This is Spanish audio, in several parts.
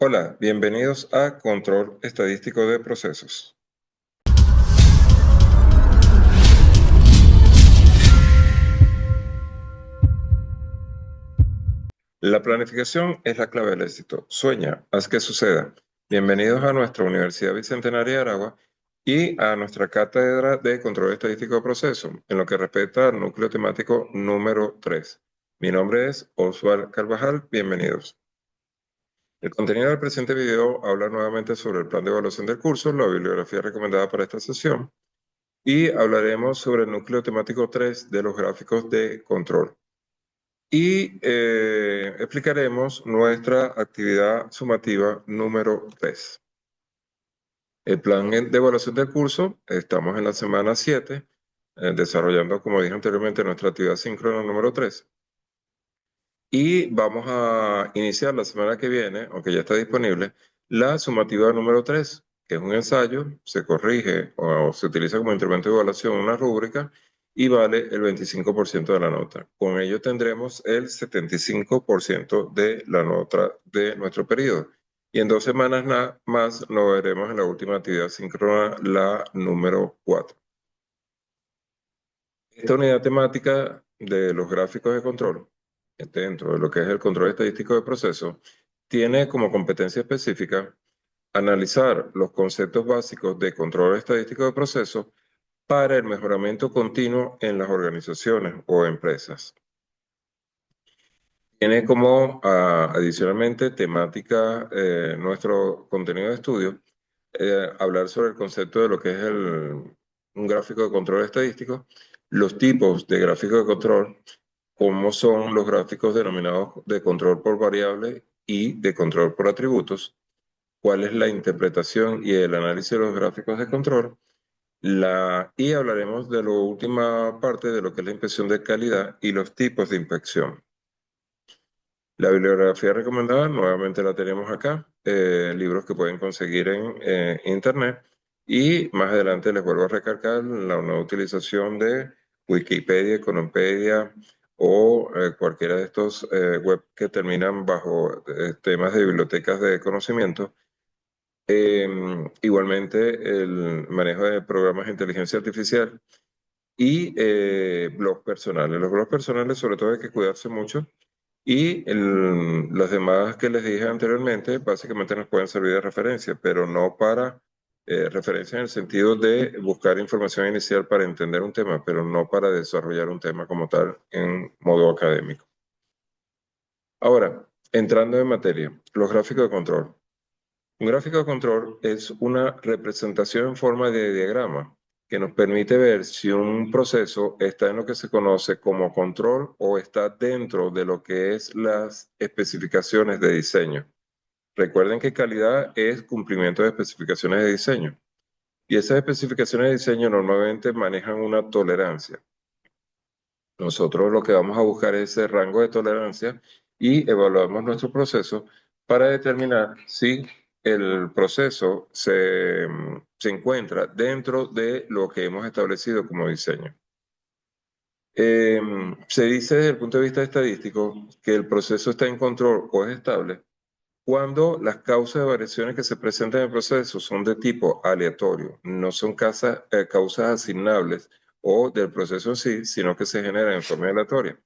Hola, bienvenidos a Control Estadístico de Procesos. La planificación es la clave del éxito. Sueña, haz que suceda. Bienvenidos a nuestra Universidad Bicentenaria de Aragua y a nuestra cátedra de Control Estadístico de Procesos, en lo que respecta al núcleo temático número 3. Mi nombre es Oswald Carvajal, bienvenidos. El contenido del presente video habla nuevamente sobre el plan de evaluación del curso, la bibliografía recomendada para esta sesión, y hablaremos sobre el núcleo temático 3 de los gráficos de control. Y explicaremos nuestra actividad sumativa número 3. El plan de evaluación del curso, estamos en la semana 7, desarrollando, como dije anteriormente, nuestra actividad síncrona número 3. Y vamos a iniciar la semana que viene, aunque ya está disponible, la sumativa número 3, que es un ensayo, se corrige o se utiliza como instrumento de evaluación una rúbrica y vale el 25% de la nota. Con ello tendremos el 75% de la nota de nuestro periodo. Y en 2 semanas más nos veremos en la última actividad síncrona, la número 4. Esta unidad temática de los gráficos de control, dentro de lo que es el control estadístico de procesos, tiene como competencia específica analizar los conceptos básicos de control estadístico de procesos para el mejoramiento continuo en las organizaciones o empresas. Tiene como adicionalmente temática nuestro contenido de estudio, hablar sobre el concepto de lo que es un gráfico de control estadístico, los tipos de gráficos de control, cómo son los gráficos denominados de control por variable y de control por atributos, cuál es la interpretación y el análisis de los gráficos de control, y hablaremos de la última parte de lo que es la inspección de calidad y los tipos de inspección. La bibliografía recomendada nuevamente la tenemos acá, libros que pueden conseguir en internet, y más adelante les vuelvo a recalcar la nueva utilización de Wikipedia, Econopedia o cualquiera de estos web que terminan bajo temas de bibliotecas de conocimiento. Igualmente el manejo de programas de inteligencia artificial y blogs personales. Los blogs personales sobre todo hay que cuidarse mucho y los demás que les dije anteriormente básicamente nos pueden servir de referencia, pero no para referencia en el sentido de buscar información inicial para entender un tema, pero no para desarrollar un tema como tal en modo académico. Ahora, entrando en materia, los gráficos de control. Un gráfico de control es una representación en forma de diagrama que nos permite ver si un proceso está en lo que se conoce como control o está dentro de lo que es las especificaciones de diseño. Recuerden que calidad es cumplimiento de especificaciones de diseño. Y esas especificaciones de diseño normalmente manejan una tolerancia. Nosotros lo que vamos a buscar es ese rango de tolerancia y evaluamos nuestro proceso para determinar si el proceso se encuentra dentro de lo que hemos establecido como diseño. Se dice desde el punto de vista estadístico que el proceso está en control o es estable cuando las causas de variaciones que se presentan en el proceso son de tipo aleatorio, no son causas asignables o del proceso en sí, sino que se generan en forma aleatoria.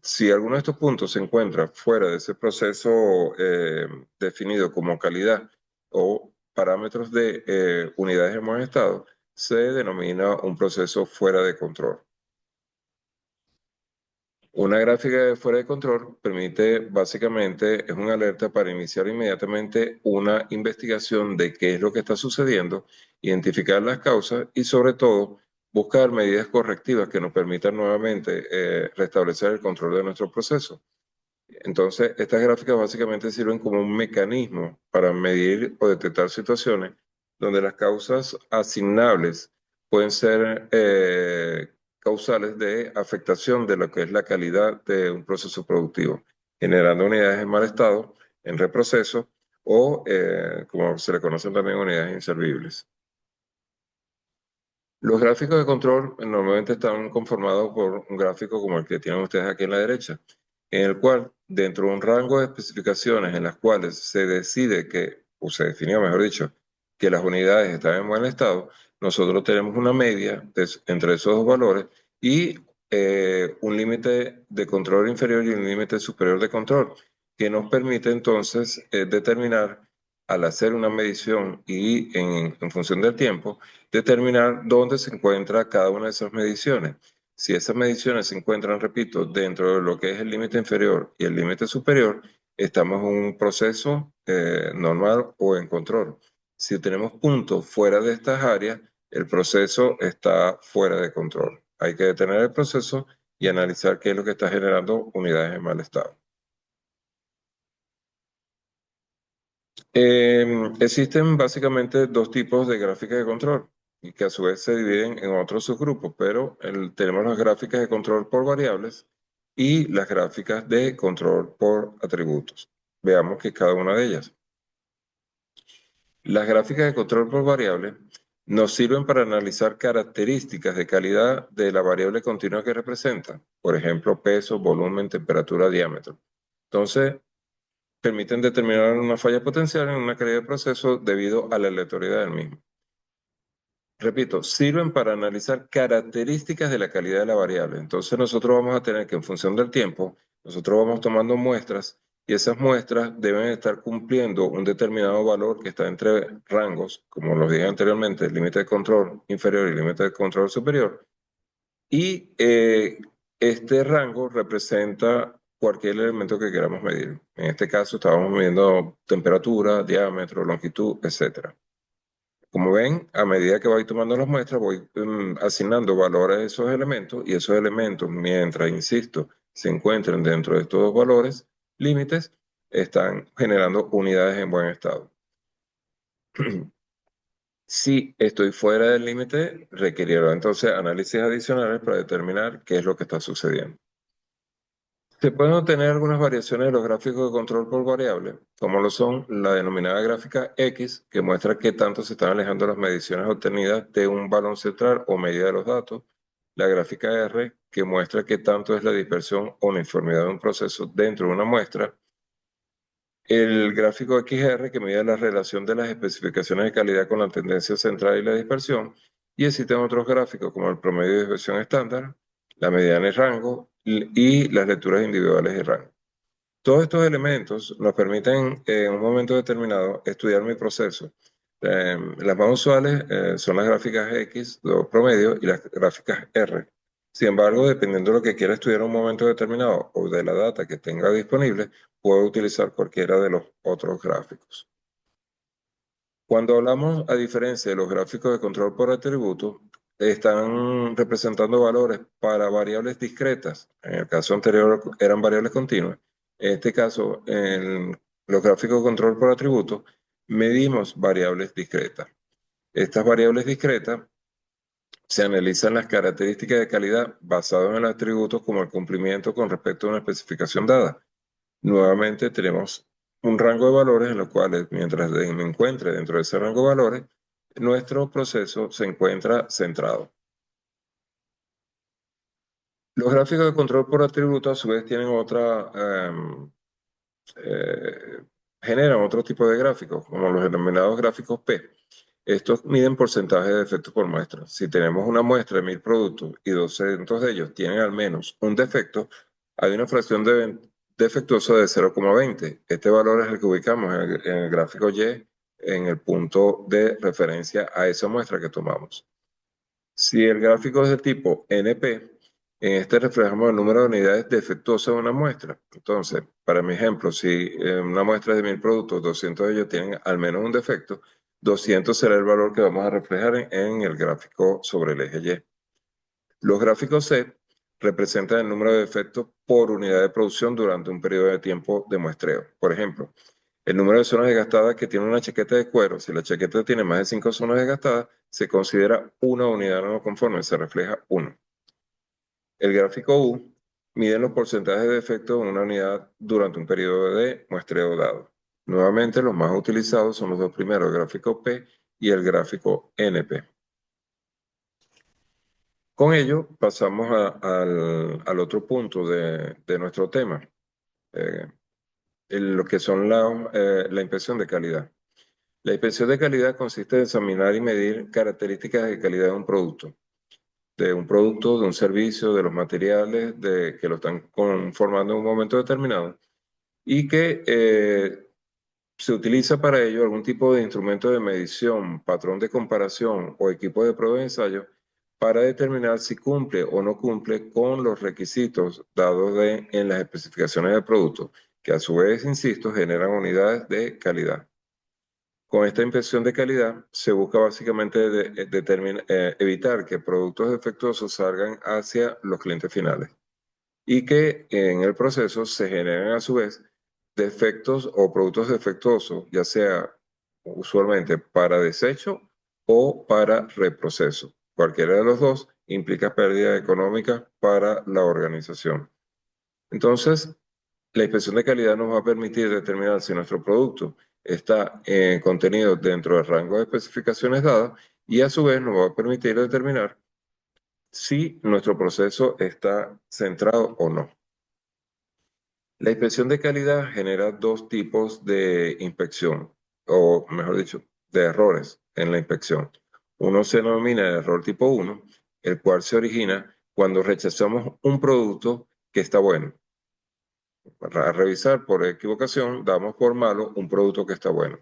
Si alguno de estos puntos se encuentra fuera de ese proceso definido como calidad o parámetros de unidades en buen estado, se denomina un proceso fuera de control. Una gráfica de fuera de control permite, básicamente, es una alerta para iniciar inmediatamente una investigación de qué es lo que está sucediendo, identificar las causas y, sobre todo, buscar medidas correctivas que nos permitan nuevamente restablecer el control de nuestro proceso. Entonces, estas gráficas básicamente sirven como un mecanismo para medir o detectar situaciones donde las causas asignables pueden ser causales de afectación de lo que es la calidad de un proceso productivo, generando unidades en mal estado, en reproceso o, como se le conocen también, unidades inservibles. Los gráficos de control normalmente están conformados por un gráfico como el que tienen ustedes aquí en la derecha, en el cual, dentro de un rango de especificaciones en las cuales se decide que, o se definió, mejor dicho, que las unidades están en buen estado, nosotros tenemos una media entre esos dos valores y un límite de control inferior y un límite superior de control, que nos permite entonces determinar, al hacer una medición y en función del tiempo, determinar dónde se encuentra cada una de esas mediciones. Si esas mediciones se encuentran, repito, dentro de lo que es el límite inferior y el límite superior, estamos en un proceso normal o en control. Si tenemos puntos fuera de estas áreas, el proceso está fuera de control. Hay que detener el proceso y analizar qué es lo que está generando unidades en mal estado. Existen básicamente dos tipos de gráficas de control y que a su vez se dividen en otros subgrupos, pero tenemos las gráficas de control por variables y las gráficas de control por atributos. Veamos que cada una de ellas. Las gráficas de control por variable nos sirven para analizar características de calidad de la variable continua que representa, por ejemplo, peso, volumen, temperatura, diámetro. Entonces, permiten determinar una falla potencial en una calidad de proceso debido a la aleatoriedad del mismo. Repito, sirven para analizar características de la calidad de la variable. Entonces nosotros vamos a tener que, en función del tiempo, nosotros vamos tomando muestras y esas muestras deben estar cumpliendo un determinado valor que está entre rangos, como los dije anteriormente, el límite de control inferior y el límite de control superior. Y este rango representa cualquier elemento que queramos medir. En este caso estábamos midiendo temperatura, diámetro, longitud, etc. Como ven, a medida que voy tomando las muestras, voy asignando valores a esos elementos y esos elementos, mientras, insisto, se encuentren dentro de estos dos valores límites, están generando unidades en buen estado. Si estoy fuera del límite, requerirá entonces análisis adicionales para determinar qué es lo que está sucediendo. Se pueden obtener algunas variaciones de los gráficos de control por variable, como lo son la denominada gráfica X, que muestra qué tanto se están alejando las mediciones obtenidas de un balón central o medida de los datos, la gráfica R, que muestra qué tanto es la dispersión o uniformidad de un proceso dentro de una muestra, el gráfico XR, que mide la relación de las especificaciones de calidad con la tendencia central y la dispersión, y existen otros gráficos como el promedio de desviación estándar, la mediana y rango y las lecturas individuales y rango. Todos estos elementos nos permiten en un momento determinado estudiar mi proceso. Las más usuales son las gráficas X, los promedios, y las gráficas R. Sin embargo, dependiendo de lo que quiera estudiar en un momento determinado o de la data que tenga disponible, puedo utilizar cualquiera de los otros gráficos. Cuando hablamos, a diferencia de los gráficos de control por atributo, están representando valores para variables discretas. En el caso anterior eran variables continuas. En este caso, en los gráficos de control por atributo, medimos variables discretas. Estas variables discretas se analizan las características de calidad basadas en los atributos como el cumplimiento con respecto a una especificación dada. Nuevamente tenemos un rango de valores en los cuales, mientras me encuentre dentro de ese rango de valores, nuestro proceso se encuentra centrado. Los gráficos de control por atributo a su vez tienen generan otro tipo de gráficos, como los denominados gráficos P. Estos miden porcentaje de defectos por muestra. Si tenemos una muestra de 1000 productos y 200 de ellos tienen al menos un defecto, hay una fracción defectuosa de 0,20. Este valor es el que ubicamos en el gráfico Y en el punto de referencia a esa muestra que tomamos. Si el gráfico es de tipo NP, en este reflejamos el número de unidades defectuosas de una muestra. Entonces, para mi ejemplo, si una muestra es de 1000 productos, 200 de ellos tienen al menos un defecto, 200 será el valor que vamos a reflejar en el gráfico sobre el eje Y. Los gráficos C representan el número de defectos por unidad de producción durante un periodo de tiempo de muestreo. Por ejemplo, el número de zonas desgastadas que tiene una chaqueta de cuero, si la chaqueta tiene más de 5 zonas desgastadas, se considera una unidad no conforme, se refleja 1. El gráfico U mide los porcentajes de defectos en una unidad durante un periodo de muestreo dado. Nuevamente, los más utilizados son los dos primeros, el gráfico P y el gráfico NP. Con ello, pasamos al otro punto de nuestro tema, lo que son la inspección de calidad. La inspección de calidad consiste en examinar y medir características de calidad de un servicio, de los materiales que lo están conformando en un momento determinado y que se utiliza para ello algún tipo de instrumento de medición, patrón de comparación o equipo de prueba de ensayo para determinar si cumple o no cumple con los requisitos dados en las especificaciones del producto, que a su vez, insisto, generan unidades de calidad. Con esta inspección de calidad se busca básicamente evitar que productos defectuosos salgan hacia los clientes finales y que en el proceso se generen a su vez defectos o productos defectuosos, ya sea usualmente para desecho o para reproceso. Cualquiera de los dos implica pérdida económica para la organización. Entonces, la inspección de calidad nos va a permitir determinar si nuestro producto está contenido dentro del rango de especificaciones dadas y a su vez nos va a permitir determinar si nuestro proceso está centrado o no. La inspección de calidad genera dos tipos de inspección, o mejor dicho, de errores en la inspección. Uno se denomina el error tipo 1, el cual se origina cuando rechazamos un producto que está bueno. Para revisar por equivocación, damos por malo un producto que está bueno.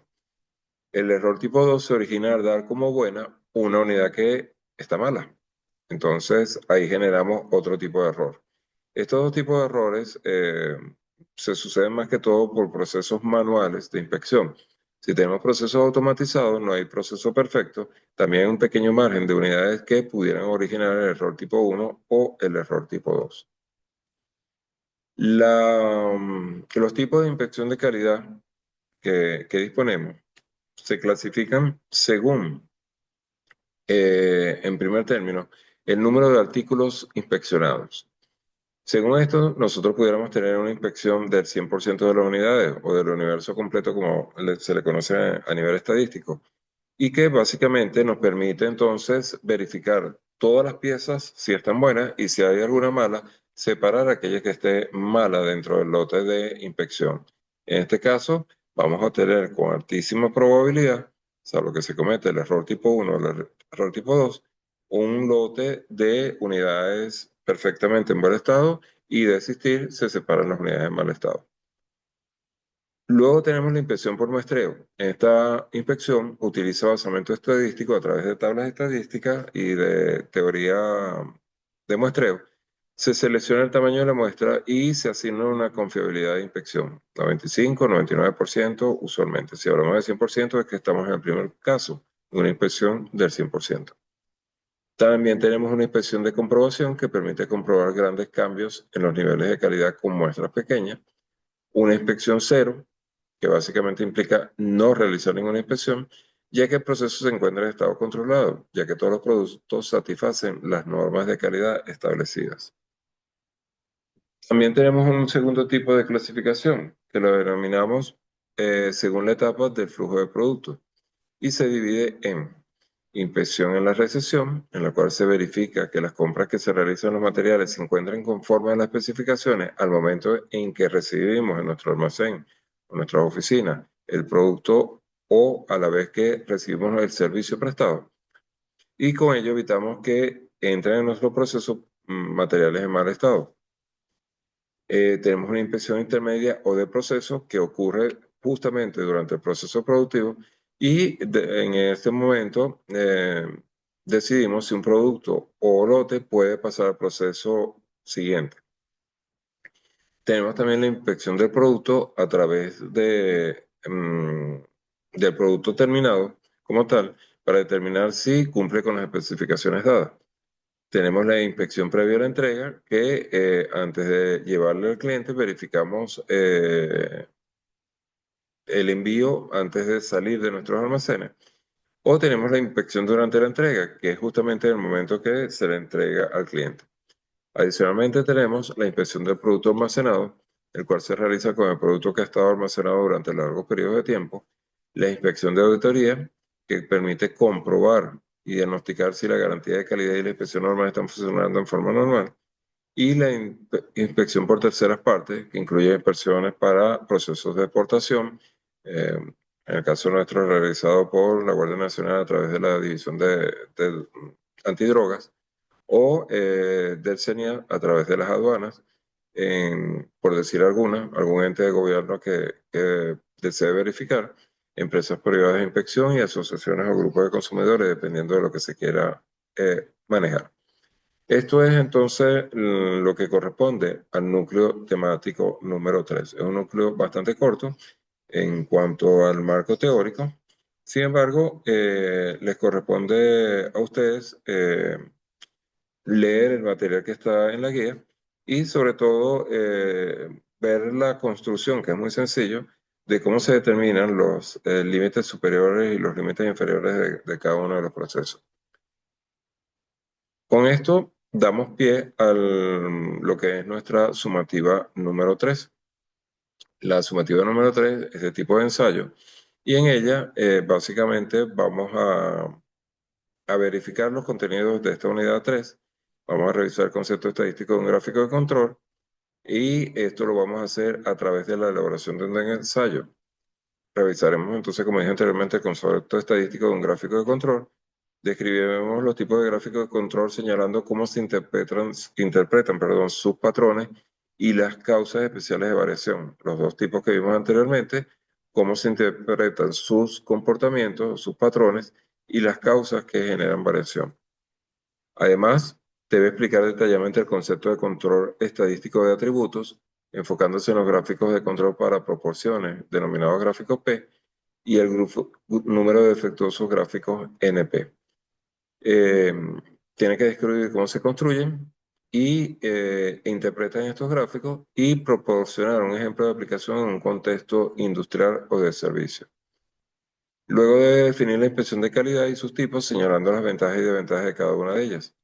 El error tipo 2 se origina al dar como buena una unidad que está mala. Entonces, ahí generamos otro tipo de error. Estos dos tipos de errores se suceden más que todo por procesos manuales de inspección. Si tenemos procesos automatizados, no hay proceso perfecto, también hay un pequeño margen de unidades que pudieran originar el error tipo 1 o el error tipo 2. Los tipos de inspección de calidad que disponemos se clasifican según, en primer término, el número de artículos inspeccionados. Según esto, nosotros pudiéramos tener una inspección del 100% de las unidades o del universo completo, como se le conoce a nivel estadístico, y que básicamente nos permite entonces verificar todas las piezas si están buenas y si hay alguna mala, separar aquella que esté mala dentro del lote de inspección. En este caso, vamos a tener con altísima probabilidad, salvo que se cometa el error tipo 1 o el error tipo 2, un lote de unidades perfectamente en buen estado y de existir se separan las unidades en mal estado. Luego tenemos la inspección por muestreo. Esta inspección utiliza basamento estadístico a través de tablas estadísticas y de teoría de muestreo. Se selecciona el tamaño de la muestra y se asigna una confiabilidad de inspección, 95, 99% usualmente. Si hablamos de 100% es que estamos en el primer caso, una inspección del 100%. También tenemos una inspección de comprobación que permite comprobar grandes cambios en los niveles de calidad con muestras pequeñas. Una inspección cero, que básicamente implica no realizar ninguna inspección, ya que el proceso se encuentra en estado controlado, ya que todos los productos satisfacen las normas de calidad establecidas. También tenemos un segundo tipo de clasificación, que lo denominamos según la etapa del flujo de productos, y se divide en inspección en la recepción, en la cual se verifica que las compras que se realizan en los materiales se encuentran conforme a las especificaciones al momento en que recibimos en nuestro almacén o nuestra oficina el producto o a la vez que recibimos el servicio prestado. Y con ello evitamos que entren en nuestro proceso materiales en mal estado. Tenemos una inspección intermedia o de proceso que ocurre justamente durante el proceso productivo y en este momento decidimos si un producto o lote puede pasar al proceso siguiente. Tenemos también la inspección del producto a través del producto terminado como tal para determinar si cumple con las especificaciones dadas. Tenemos la inspección previa a la entrega, que antes de llevarle al cliente verificamos el envío antes de salir de nuestros almacenes. O tenemos la inspección durante la entrega, que es justamente el momento que se le entrega al cliente. Adicionalmente tenemos la inspección del producto almacenado, el cual se realiza con el producto que ha estado almacenado durante largos periodos de tiempo. La inspección de auditoría, que permite comprobar y diagnosticar si la garantía de calidad y la inspección normal están funcionando en forma normal. y la inspección por terceras partes, que incluye inspecciones para procesos de exportación, en el caso nuestro realizado por la Guardia Nacional a través de la División de Antidrogas, o del CENIAT a través de las aduanas, por decir alguna, algún ente de gobierno que desee verificar, empresas privadas de inspección y asociaciones o grupos de consumidores, dependiendo de lo que se quiera manejar. Esto es entonces lo que corresponde al núcleo temático número 3. Es un núcleo bastante corto en cuanto al marco teórico. Sin embargo, les corresponde a ustedes leer el material que está en la guía y sobre todo ver la construcción, que es muy sencillo, de cómo se determinan los límites superiores y los límites inferiores de cada uno de los procesos. Con esto damos pie a lo que es nuestra sumativa número 3. La sumativa número 3 es de tipo de ensayo y en ella básicamente vamos a verificar los contenidos de esta unidad 3. Vamos a revisar el concepto estadístico de un gráfico de control y esto lo vamos a hacer a través de la elaboración de un ensayo. Revisaremos entonces, como dije anteriormente, el concepto estadístico de un gráfico de control. Describiremos los tipos de gráficos de control señalando cómo se interpretan sus patrones y las causas especiales de variación. Los dos tipos que vimos anteriormente, cómo se interpretan sus comportamientos, sus patrones y las causas que generan variación. Además, debe explicar detalladamente el concepto de control estadístico de atributos, enfocándose en los gráficos de control para proporciones, denominados gráficos P, y el número de defectuosos gráficos NP. Tiene que describir cómo se construyen y interpretan estos gráficos y proporcionar un ejemplo de aplicación en un contexto industrial o de servicio. Luego de definir la inspección de calidad y sus tipos, señalando las ventajas y desventajas de cada una de ellas.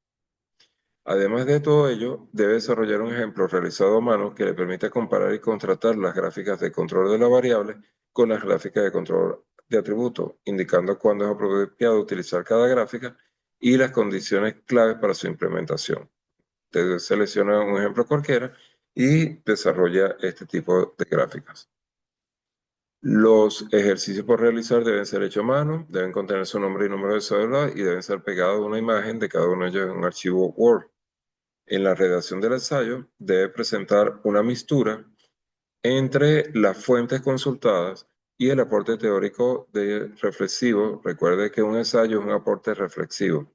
Además de todo ello, debe desarrollar un ejemplo realizado a mano que le permita comparar y contrastar las gráficas de control de la variable con las gráficas de control de atributo, indicando cuándo es apropiado utilizar cada gráfica y las condiciones claves para su implementación. Usted selecciona un ejemplo cualquiera y desarrolla este tipo de gráficas. Los ejercicios por realizar deben ser hechos a mano, deben contener su nombre y número de cédula y deben ser pegados a una imagen de cada uno de ellos en un archivo Word. En la redacción del ensayo debe presentar una mistura entre las fuentes consultadas y el aporte teórico reflexivo. Recuerde que un ensayo es un aporte reflexivo.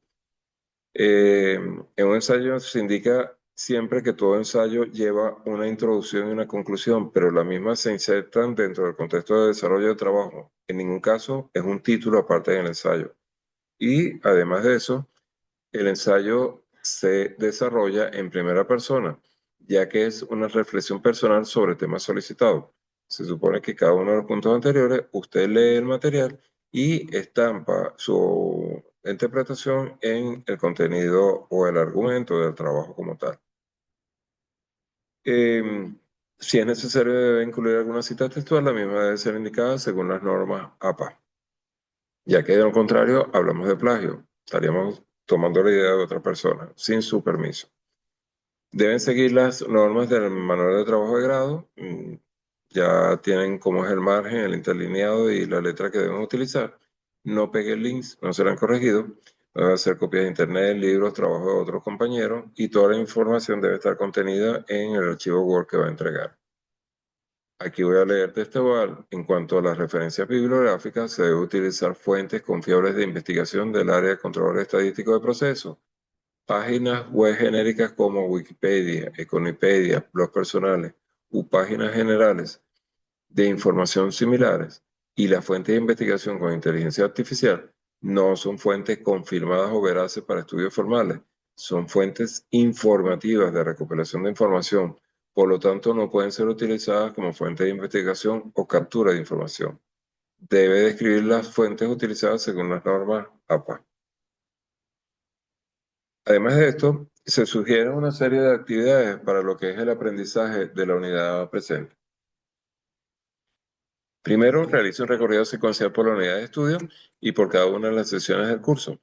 En un ensayo se indica siempre que todo ensayo lleva una introducción y una conclusión, pero las mismas se insertan dentro del contexto de desarrollo de trabajo. En ningún caso es un título aparte del ensayo. Y además de eso, el ensayo se desarrolla en primera persona, ya que es una reflexión personal sobre temas solicitados. Se supone que cada uno de los puntos anteriores, usted lee el material y estampa su interpretación en el contenido o el argumento del trabajo como tal. Si es necesario, debe incluir alguna cita textual, la misma debe ser indicada según las normas APA, ya que de lo contrario hablamos de plagio. Estaríamos tomando la idea de otra persona sin su permiso. Deben seguir las normas del manual de trabajo de grado. Ya tienen cómo es el margen, el interlineado y la letra que deben utilizar. No peguen links, no serán corregidos. Deben hacer copias de internet, libros, trabajo de otros compañeros y toda la información debe estar contenida en el archivo Word que va a entregar. Aquí voy a leer textual. En cuanto a las referencias bibliográficas, se debe utilizar fuentes confiables de investigación del área de control estadístico de procesos. Páginas web genéricas como Wikipedia, Econopedia, blogs personales u páginas generales de información similares y las fuentes de investigación con inteligencia artificial no son fuentes confirmadas o veraces para estudios formales, son fuentes informativas de recopilación de información, por lo tanto no pueden ser utilizadas como fuentes de investigación o captura de información. Debe describir las fuentes utilizadas según las normas APA. Además de esto, se sugiere una serie de actividades para lo que es el aprendizaje de la unidad presente. Primero, realice un recorrido secuencial por la unidad de estudio y por cada una de las sesiones del curso.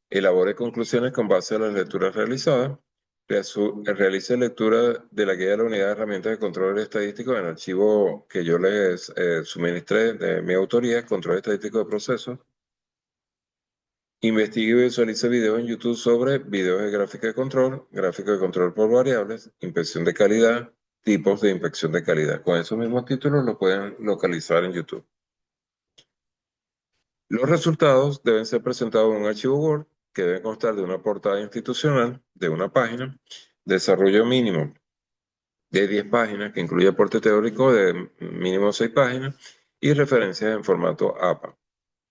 Elabore conclusiones con base a las lecturas realizadas. Realice lectura de la guía de la unidad de herramientas de control estadístico en el archivo que yo les suministré de mi autoría, control estadístico de procesos. Investigue y visualice videos en YouTube sobre videos de gráfico de control por variables, inspección de calidad, tipos de inspección de calidad. Con esos mismos títulos lo pueden localizar en YouTube. Los resultados deben ser presentados en un archivo Word que debe constar de una portada institucional, de una página, desarrollo mínimo de 10 páginas, que incluye aporte teórico de mínimo 6 páginas y referencias en formato APA.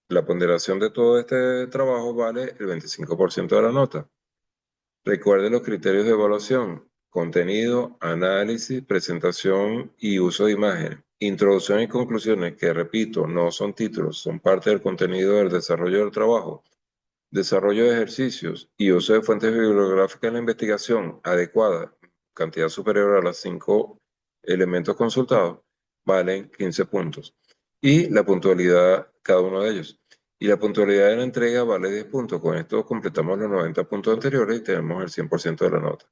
La ponderación de todo este trabajo vale el 25% de la nota. Recuerde los criterios de evaluación: contenido, análisis, presentación y uso de imágenes. Introducción y conclusiones, que repito, no son títulos, son parte del contenido del desarrollo del trabajo. Desarrollo de ejercicios y uso de fuentes bibliográficas en la investigación adecuada, cantidad superior a los 5 elementos consultados, valen 15 puntos. Y la puntualidad, cada uno de ellos. Y la puntualidad de la entrega vale 10 puntos. Con esto completamos los 90 puntos anteriores y tenemos el 100% de la nota.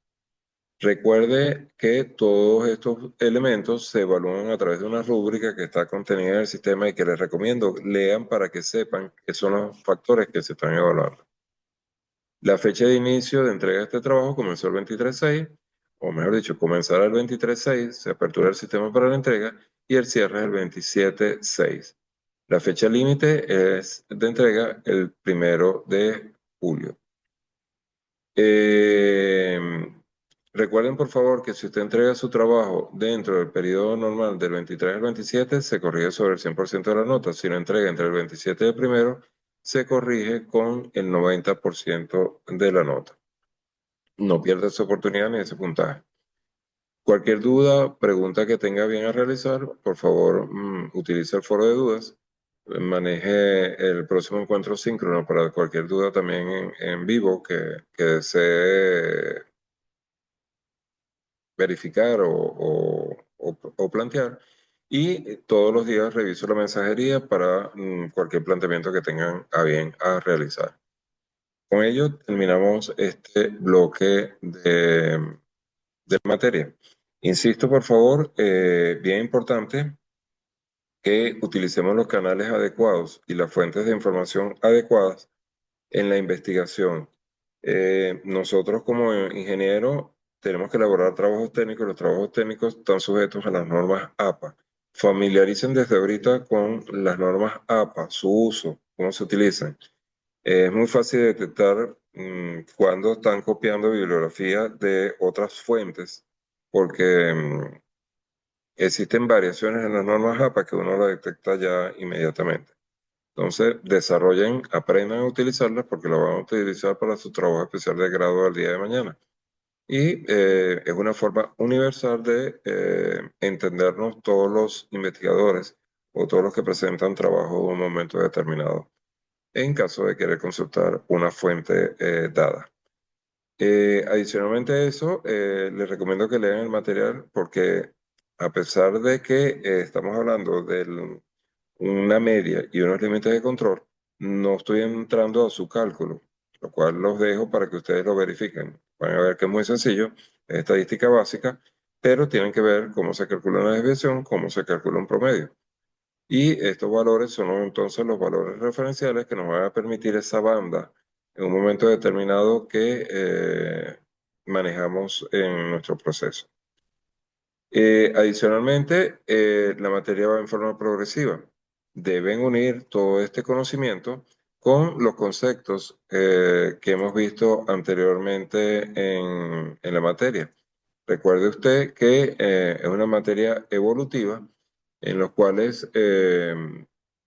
Recuerde que todos estos elementos se evalúan a través de una rúbrica que está contenida en el sistema y que les recomiendo lean para que sepan qué son los factores que se están evaluando. La fecha de inicio de entrega de este trabajo comenzó el 23/6, o mejor dicho, comenzará el 23/6, se apertura el sistema para la entrega y el cierre es el 27/6. La fecha límite es de entrega el 1 de julio. Recuerden por favor que si usted entrega su trabajo dentro del periodo normal del 23 al 27, se corrige sobre el 100% de la nota. Si lo entrega entre el 27 y el 1, se corrige con el 90% de la nota. No pierda esa oportunidad ni ese puntaje. Cualquier duda, pregunta que tenga bien a realizar, por favor, utilice el foro de dudas. Maneje el próximo encuentro síncrono para cualquier duda también en vivo que desee verificar o plantear. Y todos los días reviso la mensajería para cualquier planteamiento que tengan a bien a realizar. Con ello terminamos este bloque de materia. Insisto, por favor, bien importante que utilicemos los canales adecuados y las fuentes de información adecuadas en la investigación. Nosotros como ingenieros tenemos que elaborar trabajos técnicos. Los trabajos técnicos están sujetos a las normas APA. Familiaricen desde ahorita con las normas APA, su uso, cómo se utilizan. Es muy fácil detectar cuando están copiando bibliografía de otras fuentes, porque existen variaciones en las normas APA que uno la detecta ya inmediatamente. Entonces, desarrollen, aprendan a utilizarlas porque las van a utilizar para su trabajo especial de grado del día de mañana. Y es una forma universal de entendernos todos los investigadores o todos los que presentan trabajo en un momento determinado, en caso de querer consultar una fuente dada. Adicionalmente a eso, les recomiendo que lean el material porque a pesar de que estamos hablando de una media y unos límites de control, no estoy entrando a su cálculo, lo cual los dejo para que ustedes lo verifiquen. Van a ver que es muy sencillo, es estadística básica, pero tienen que ver cómo se calcula una desviación, cómo se calcula un promedio. Y estos valores son entonces los valores referenciales que nos van a permitir esa banda en un momento determinado que manejamos en nuestro proceso. Adicionalmente, la materia va en forma progresiva. Deben unir todo este conocimiento con los conceptos que hemos visto anteriormente en la materia. Recuerde usted que es una materia evolutiva en los cuales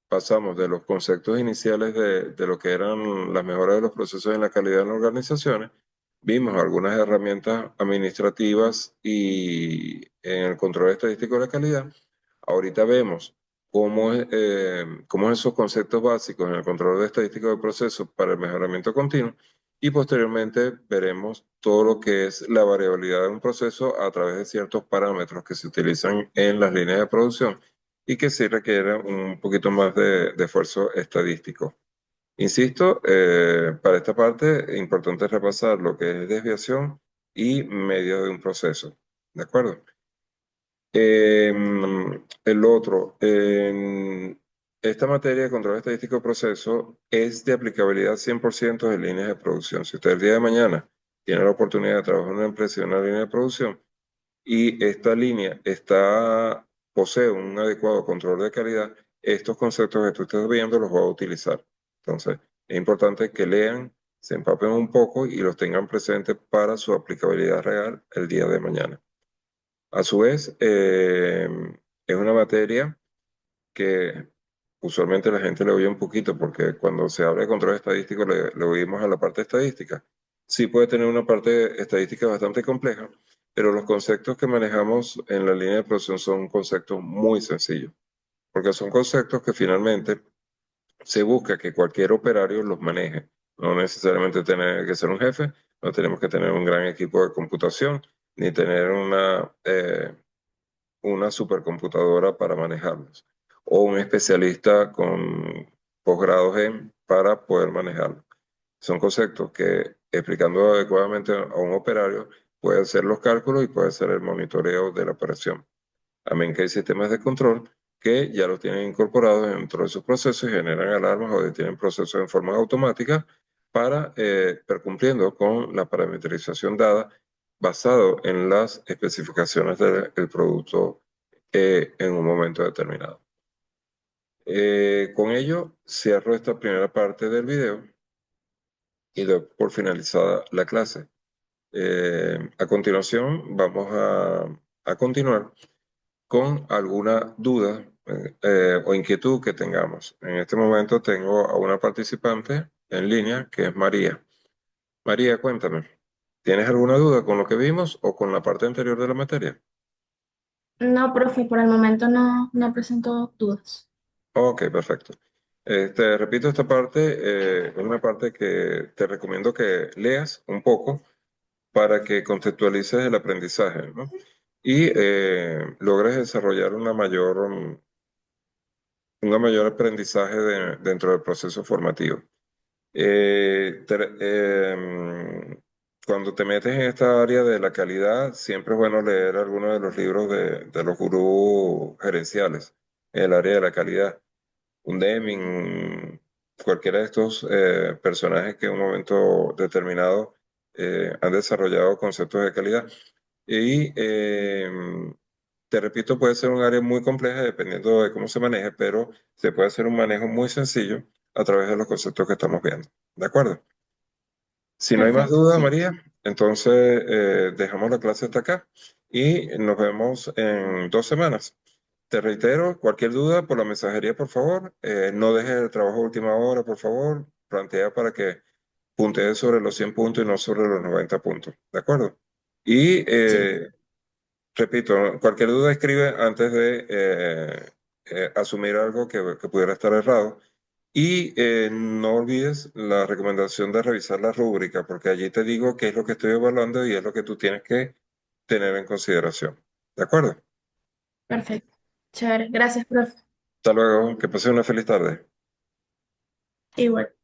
pasamos de los conceptos iniciales de lo que eran las mejoras de los procesos en la calidad en las organizaciones. Vimos algunas herramientas administrativas y en el control estadístico de la calidad. Ahorita vemos cómo esos conceptos básicos en el control estadístico de procesos para el mejoramiento continuo, y posteriormente veremos todo lo que es la variabilidad de un proceso a través de ciertos parámetros que se utilizan en las líneas de producción y que sí requieren un poquito más de esfuerzo estadístico. Insisto, para esta parte es importante repasar lo que es desviación, y medio de un proceso. ¿De acuerdo? El otro, esta materia de control estadístico de proceso es de aplicabilidad 100% de líneas de producción. Si usted el día de mañana tiene la oportunidad de trabajar en una empresa y una línea de producción y esta línea posee un adecuado control de calidad, estos conceptos que tú estás viendo los va a utilizar. Entonces, es importante que lean, se empapen un poco y los tengan presentes para su aplicabilidad real el día de mañana. A su vez, es una materia que usualmente la gente le oye un poquito porque cuando se habla de control estadístico le oímos a la parte estadística. Sí puede tener una parte estadística bastante compleja, pero los conceptos que manejamos en la línea de producción son conceptos muy sencillos, porque son conceptos que finalmente se busca que cualquier operario los maneje. No necesariamente tener que ser un jefe, no tenemos que tener un gran equipo de computación, ni tener una supercomputadora para manejarlos, o un especialista con posgrados para poder manejarlo. Son conceptos que, explicando adecuadamente a un operario, puede hacer los cálculos y puede hacer el monitoreo de la operación. También que hay sistemas de control que ya los tienen incorporados dentro de sus procesos y generan alarmas o detienen procesos en forma automática para per cumpliendo con la parametrización dada basado en las especificaciones del producto en un momento determinado. Con ello cierro esta primera parte del video y doy por finalizada la clase. A continuación vamos a continuar con alguna duda o inquietud que tengamos. En este momento tengo a una participante en línea que es María. María, cuéntame, ¿tienes alguna duda con lo que vimos o con la parte anterior de la materia? No, profe, por el momento no presento dudas. Ok, perfecto. Repito, esta parte es una parte que te recomiendo que leas un poco para que contextualices el aprendizaje, ¿no? Y logres desarrollar un mayor aprendizaje dentro del proceso formativo. Eh, te- Cuando te metes en esta área de la calidad, siempre es bueno leer algunos de los libros de los gurús gerenciales en el área de la calidad. Un Deming, cualquiera de estos personajes que en un momento determinado han desarrollado conceptos de calidad. Y te repito, puede ser un área muy compleja dependiendo de cómo se maneje, pero se puede hacer un manejo muy sencillo a través de los conceptos que estamos viendo. ¿De acuerdo? Si no hay más Perfecto, dudas, sí. María, entonces dejamos la clase hasta acá y nos vemos en 2 semanas. Te reitero, cualquier duda por la mensajería, por favor. No dejes el trabajo a última hora, por favor. Plantea para que puntees sobre los 100 puntos y no sobre los 90 puntos. ¿De acuerdo? Y Sí, repito, cualquier duda escribe antes de asumir algo que pudiera estar errado. Y no olvides la recomendación de revisar la rúbrica, porque allí te digo qué es lo que estoy evaluando y es lo que tú tienes que tener en consideración. ¿De acuerdo? perfecto. Chévere. Gracias, profe. Hasta luego, que pases una feliz tarde. Igual.